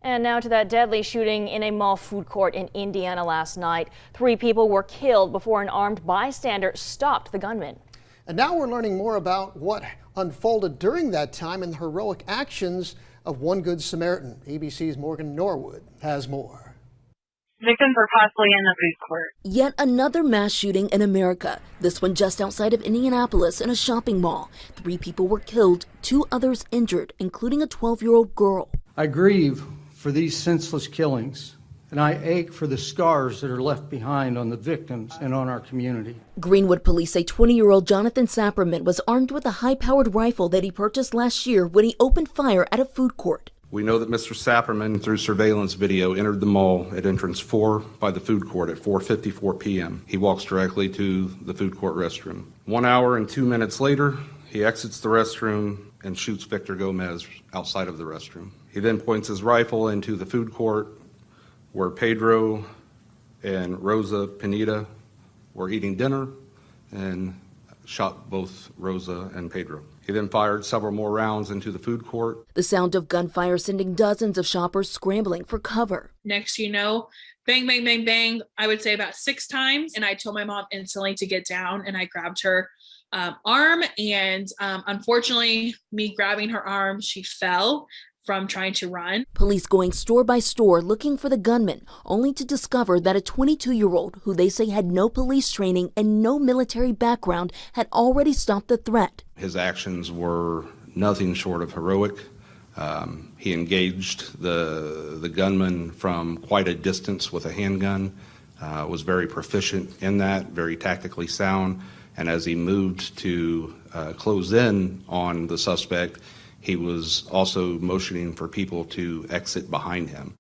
And now to that deadly shooting in a mall food court in Indiana last night. 3 people were killed before an armed bystander stopped the gunman. And now we're learning more about what unfolded during that time and the heroic actions of one Good Samaritan. ABC's Morgan Norwood has more. Victims were possibly in the food court. Yet another mass shooting in America. This one just outside of Indianapolis in a shopping mall. 3 people were killed, 2 others injured, including a 12-year-old girl. I grieve for these senseless killings, and I ache for the scars that are left behind on the victims and on our community. Greenwood police say 20-year-old Jonathan Sapperman was armed with a high-powered rifle that he purchased last year when he opened fire at a food court. We know that Mr. Sapperman, through surveillance video, entered the mall at entrance 4 by the food court at 4:54 p.m. He walks directly to the food court restroom. 1 hour and 2 minutes later, he exits the restroom and shoots Victor Gomez outside of the restroom. He then points his rifle into the food court where Pedro and Rosa Pineda were eating dinner and shot both Rosa and Pedro. He then fired several more rounds into the food court. The sound of gunfire sending dozens of shoppers scrambling for cover. Next, bang, bang, bang, bang, I would say about 6 times. And I told my mom instantly to get down, and I grabbed her arm. And unfortunately, me grabbing her arm, she fell from trying to run. Police going store by store looking for the gunman, only to discover that a 22-year-old who they say had no police training and no military background had already stopped the threat. His actions were nothing short of heroic. He engaged the gunman from quite a distance with a handgun, was very proficient in that, very tactically sound, and as he moved to close in on the suspect, he was also motioning for people to exit behind him.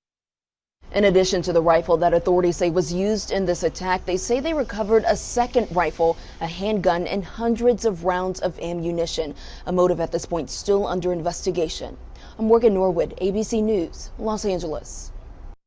In addition to the rifle that authorities say was used in this attack, they say they recovered a second rifle, a handgun, and hundreds of rounds of ammunition. A motive at this point still under investigation. I'm Morgan Norwood, ABC News, Los Angeles.